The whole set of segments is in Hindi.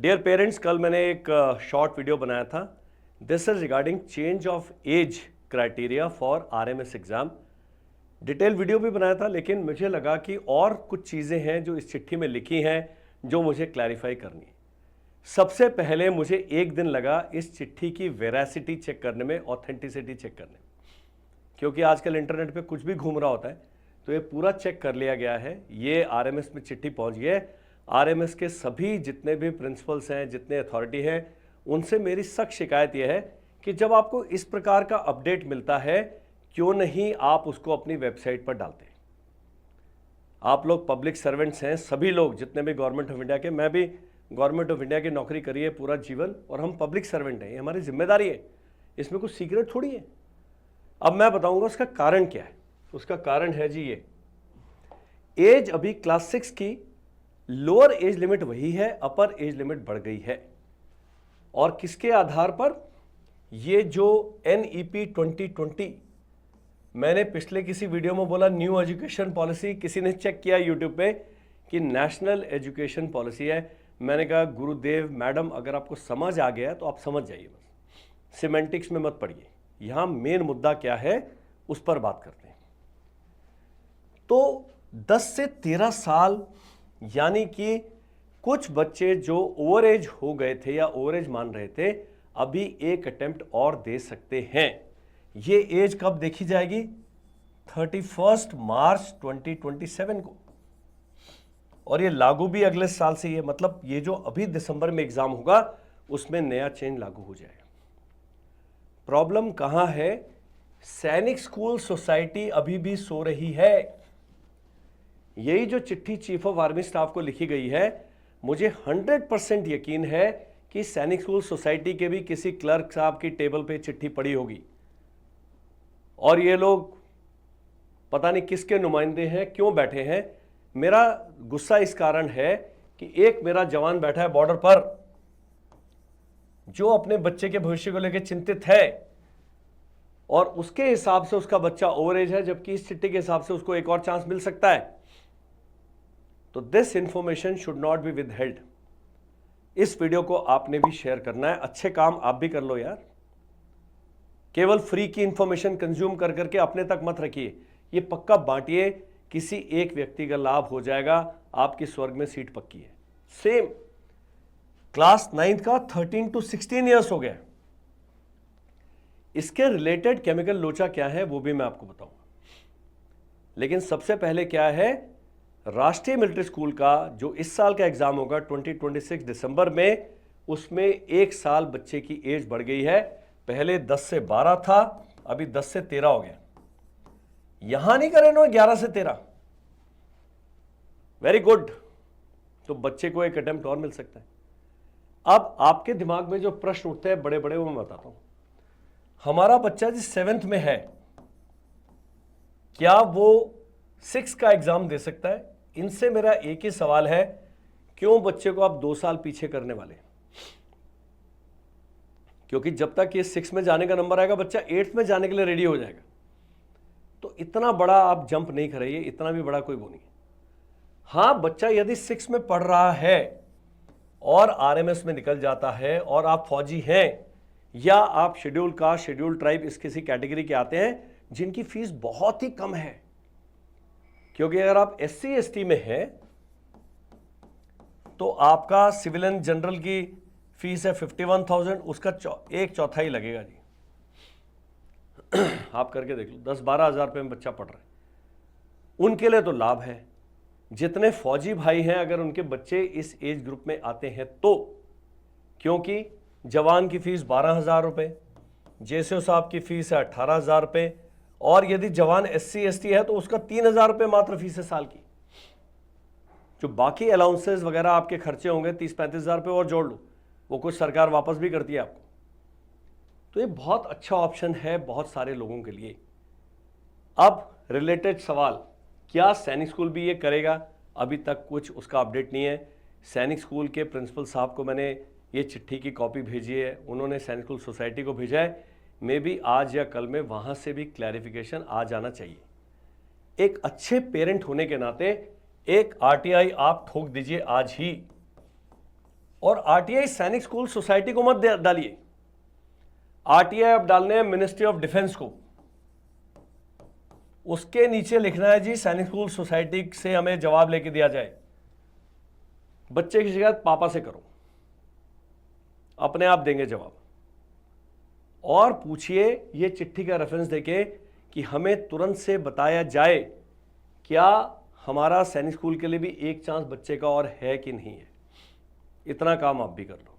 डियर पेरेंट्स, कल मैंने एक शॉर्ट वीडियो बनाया था। This is regarding change of age criteria for RMS exam. Detail video भी बनाया था, लेकिन मुझे लगा कि और कुछ चीज़ें हैं जो इस चिट्ठी में लिखी हैं जो मुझे क्लैरिफाई करनी है। सबसे पहले मुझे एक दिन लगा इस चिट्ठी की वेरासिटी चेक करने में, ऑथेंटिसिटी चेक करने में, क्योंकि आजकल इंटरनेट पे कुछ भी घूम रहा होता है। तो ये पूरा चेक कर लिया गया है। ये आरएमएस में चिट्ठी पहुंच गई है। आरएमएस के सभी जितने भी प्रिंसिपल्स हैं, जितने अथॉरिटी हैं, उनसे मेरी सख्त शिकायत यह है कि जब आपको इस प्रकार का अपडेट मिलता है, क्यों नहीं आप उसको अपनी वेबसाइट पर डालते हैं। आप लोग पब्लिक सर्वेंट्स हैं, सभी लोग जितने भी गवर्नमेंट ऑफ इंडिया के, मैं भी गवर्नमेंट ऑफ इंडिया की नौकरी करी है पूरा जीवन, और हम पब्लिक सर्वेंट हैं, ये हमारी जिम्मेदारी है, इसमें कुछ सीक्रेट थोड़ी है। अब मैं बताऊंगा उसका कारण क्या है। उसका कारण है जी ये एज, अभी क्लास 6 की लोअर एज लिमिट वही है, अपर एज लिमिट बढ़ गई है। और किसके आधार पर? ये जो NEP 2020, मैंने पिछले किसी वीडियो में बोला न्यू एजुकेशन पॉलिसी, किसी ने चेक किया यूट्यूब पे कि नेशनल एजुकेशन पॉलिसी है। मैंने कहा गुरुदेव मैडम, अगर आपको समझ आ गया तो आप समझ जाइए, बस सिमेंटिक्स में मत पड़िए। यहां मेन मुद्दा क्या है उस पर बात करते हैं। तो 10 से 13 साल, यानी कि कुछ बच्चे जो ओवर एज हो गए थे या ओवर एज मान रहे थे, अभी एक अटेम्प्ट और दे सकते हैं। ये एज कब देखी जाएगी? 31 मार्च 2027 को, और ये लागू भी अगले साल से ही है। मतलब ये जो अभी दिसंबर में एग्जाम होगा उसमें नया चेंज लागू हो जाएगा। प्रॉब्लम कहां है? सैनिक स्कूल सोसाइटी अभी भी सो रही है। यही जो चिट्ठी चीफ ऑफ आर्मी स्टाफ को लिखी गई है, मुझे 100% यकीन है कि सैनिक स्कूल सोसाइटी के भी किसी क्लर्क साहब की टेबल पे चिट्ठी पड़ी होगी, और ये लोग पता नहीं किसके नुमाइंदे हैं, क्यों बैठे हैं। मेरा गुस्सा इस कारण है कि एक मेरा जवान बैठा है बॉर्डर पर, जो अपने बच्चे के भविष्य को लेकर चिंतित है, और उसके हिसाब से उसका बच्चा ओवर एज है, जबकि इस चिट्ठी के हिसाब से उसको एक और चांस मिल सकता है। तो this information should not be withheld. इस वीडियो को आपने भी शेयर करना है। अच्छे काम आप भी कर लो यार, केवल फ्री की इंफॉर्मेशन कंज्यूम कर करके अपने तक मत रखिए। ये पक्का बांटिए, किसी एक व्यक्ति का लाभ हो जाएगा, आपकी स्वर्ग में सीट पक्की है। सेम क्लास 9 का 13 to 16 ईयर्स हो गया। इसके रिलेटेड केमिकल लोचा क्या है वो भी मैं आपको बताऊंगा। लेकिन सबसे पहले क्या है, राष्ट्रीय मिलिट्री स्कूल का जो इस साल का एग्जाम होगा 2026 दिसंबर में, उसमें एक साल बच्चे की एज बढ़ गई है। पहले 10 से 12 था, अभी 10 से 13 हो गया। यहां नहीं करें नो 11 से 13। Very good. तो बच्चे को एक अटेम्प्ट और मिल सकता है। अब आपके दिमाग में जो प्रश्न उठते हैं बड़े बड़े, वो मैं बताता हूं। हमारा बच्चा जिस 7th में है, क्या वो 6 का एग्जाम दे सकता है? इनसे मेरा एक ही सवाल है, क्यों बच्चे को आप 2 साल पीछे करने वाले? क्योंकि जब तक ये 6 में जाने का नंबर आएगा, बच्चा 8th में जाने के लिए रेडी हो जाएगा। तो इतना बड़ा आप जंप नहीं करिए, इतना भी बड़ा कोई वो नहीं है। हां, बच्चा यदि 6 में पढ़ रहा है और आरएमएस में निकल जाता है, और आप फौजी हैं या आप शेड्यूल कास्ट, शेड्यूल ट्राइब, इस किसी कैटेगरी के आते हैं जिनकी फीस बहुत ही कम है, क्योंकि अगर आप SC ST में हैं तो आपका सिविलियन जनरल की फीस है 51,000, उसका 1/4 लगेगा जी। आप करके देख लो, 10-12 हज़ार रुपये में बच्चा पढ़ रहा है। उनके लिए तो लाभ है। जितने फौजी भाई हैं, अगर उनके बच्चे इस एज ग्रुप में आते हैं तो, क्योंकि जवान की फीस 12,000 रुपये, JSO साहब की फीस है 18,000 रुपये, और यदि जवान SC ST है तो उसका 3,000 रुपये मात्र फीस है साल की। जो बाकी अलाउंसेस वगैरह आपके खर्चे होंगे 30-35 हज़ार रुपये और जोड़ लो, वो कुछ सरकार वापस भी करती है आपको। तो ये बहुत अच्छा ऑप्शन है बहुत सारे लोगों के लिए। अब रिलेटेड सवाल, क्या सैनिक स्कूल भी ये करेगा? अभी तक कुछ उसका अपडेट नहीं है। सैनिक स्कूल के प्रिंसिपल साहब को मैंने ये चिट्ठी की कॉपी भेजी है, उन्होंने सैनिक स्कूल सोसाइटी को भेजा है। मे बी आज या कल में वहाँ से भी क्लैरिफिकेशन आ जाना चाहिए। एक अच्छे पेरेंट होने के नाते एक RTI आप ठोक दीजिए आज ही, और आरटीआई सैनिक स्कूल सोसाइटी को मत डालिए, आरटीआई आप डालने हैं मिनिस्ट्री ऑफ डिफेंस को, उसके नीचे लिखना है जी सैनिक स्कूल सोसाइटी से हमें जवाब लेके दिया जाए। बच्चे की शिकायत पापा से करो, अपने आप देंगे जवाब। और पूछिए ये चिट्ठी का रेफरेंस देके कि हमें तुरंत से बताया जाए क्या हमारा सैनिक स्कूल के लिए भी एक चांस बच्चे का और है कि नहीं है। इतना काम आप भी कर लो।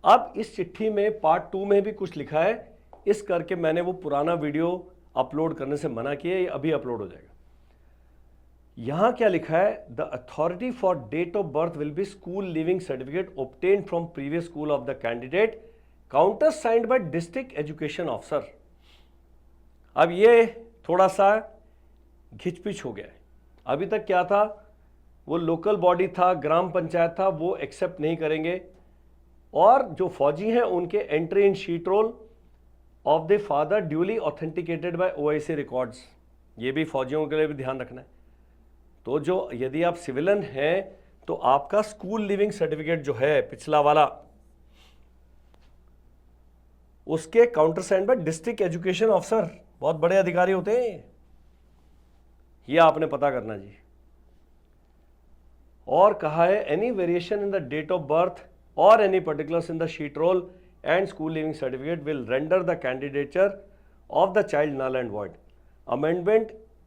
अब इस चिट्ठी में पार्ट 2 में भी कुछ लिखा है, इस करके मैंने वो पुराना वीडियो अपलोड करने से मना किया, ये अभी अपलोड हो जाएगा। यहां क्या लिखा है, the authority for date of birth will be school leaving certificate obtained from previous school of the candidate, countersigned by district education officer. अब ये थोड़ा सा घिचपिच हो गया है। अभी तक क्या था, वो लोकल बॉडी था, ग्राम पंचायत था, वो एक्सेप्ट नहीं करेंगे, और जो फौजी हैं उनके entry in sheet roll of the father duly authenticated by OIC records, ये भी फौजियों के लिए भी ध्यान रखना है। तो जो यदि आप सिविलियन हैं तो आपका स्कूल लिविंग सर्टिफिकेट जो है पिछला वाला, उसके counter signed by district education officer, बहुत बड़े अधिकारी होते हैं, ये आपने पता करना जी। और कहा है any variation in the date of birth और any particulars in the sheet roll and school living certificate will render the candidature of the child null and void.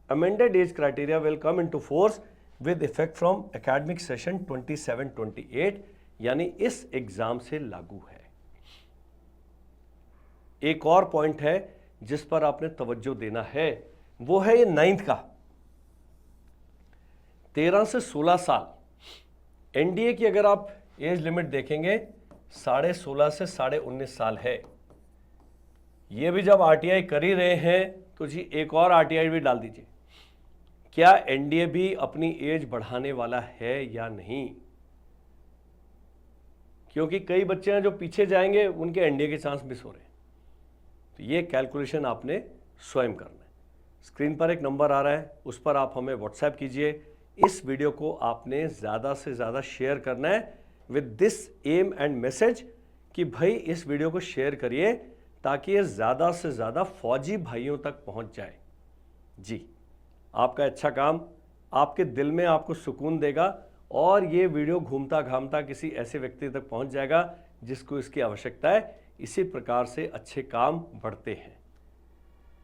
Amended age criteria will come into force with effect from academic session 27-28, यानी इस एग्जाम से लागू है। एक और पॉइंट है जिस पर आपने तवज्जो देना है, वो है ये 9th का 13 से 16 साल। एनडीए की अगर आप एज लिमिट देखेंगे 16.5 से 19.5 साल है। ये भी जब आरटीआई कर ही रहे हैं तो जी एक और आरटीआई भी डाल दीजिए, क्या एनडीए भी अपनी एज बढ़ाने वाला है या नहीं, क्योंकि कई बच्चे हैं जो पीछे जाएंगे, उनके एनडीए के चांस मिस हो रहे हैं। तो ये कैलकुलेशन आपने स्वयं करना है। स्क्रीन पर एक नंबर आ रहा है, उस पर आप हमें व्हाट्सएप कीजिए। इस वीडियो को आपने ज़्यादा से ज़्यादा शेयर करना है with this M and message कि भाई इस वीडियो को शेयर करिए ताकि ये ज़्यादा से ज़्यादा फौजी भाइयों तक पहुंच जाए। जी, आपका अच्छा काम आपके दिल में आपको सुकून देगा और ये वीडियो घूमता घामता किसी ऐसे व्यक्ति तक पहुंच जाएगा जिसको इसकी आवश्यकता है। इसी प्रकार से अच्छे काम बढ़ते हैं।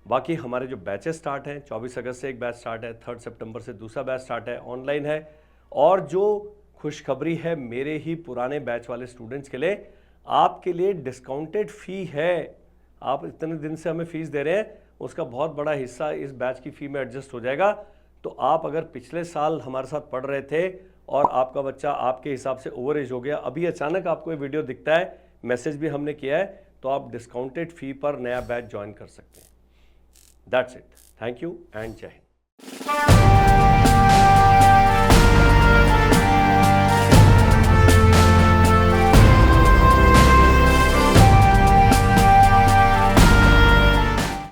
बाकी हमारे जो बैचेस स्टार्ट हैं, 24 अगस्त से एक बैच स्टार्ट है, 3 सितंबर से दूसरा बैच स्टार्ट है, ऑनलाइन है। और जो खुशखबरी है मेरे ही पुराने बैच वाले स्टूडेंट्स के लिए, आपके लिए डिस्काउंटेड फ़ी है। आप इतने दिन से हमें फ़ीस दे रहे हैं, उसका बहुत बड़ा हिस्सा इस बैच की फ़ी में एडजस्ट हो जाएगा। तो आप अगर पिछले साल हमारे साथ पढ़ रहे थे और आपका बच्चा आपके हिसाब से ओवर एज हो गया, अभी अचानक आपको ये वीडियो दिखता है, मैसेज भी हमने किया है, तो आप डिस्काउंटेड फ़ी पर नया बैच ज्वाइन कर सकते हैं। That's it. Thank you and जय हिंद।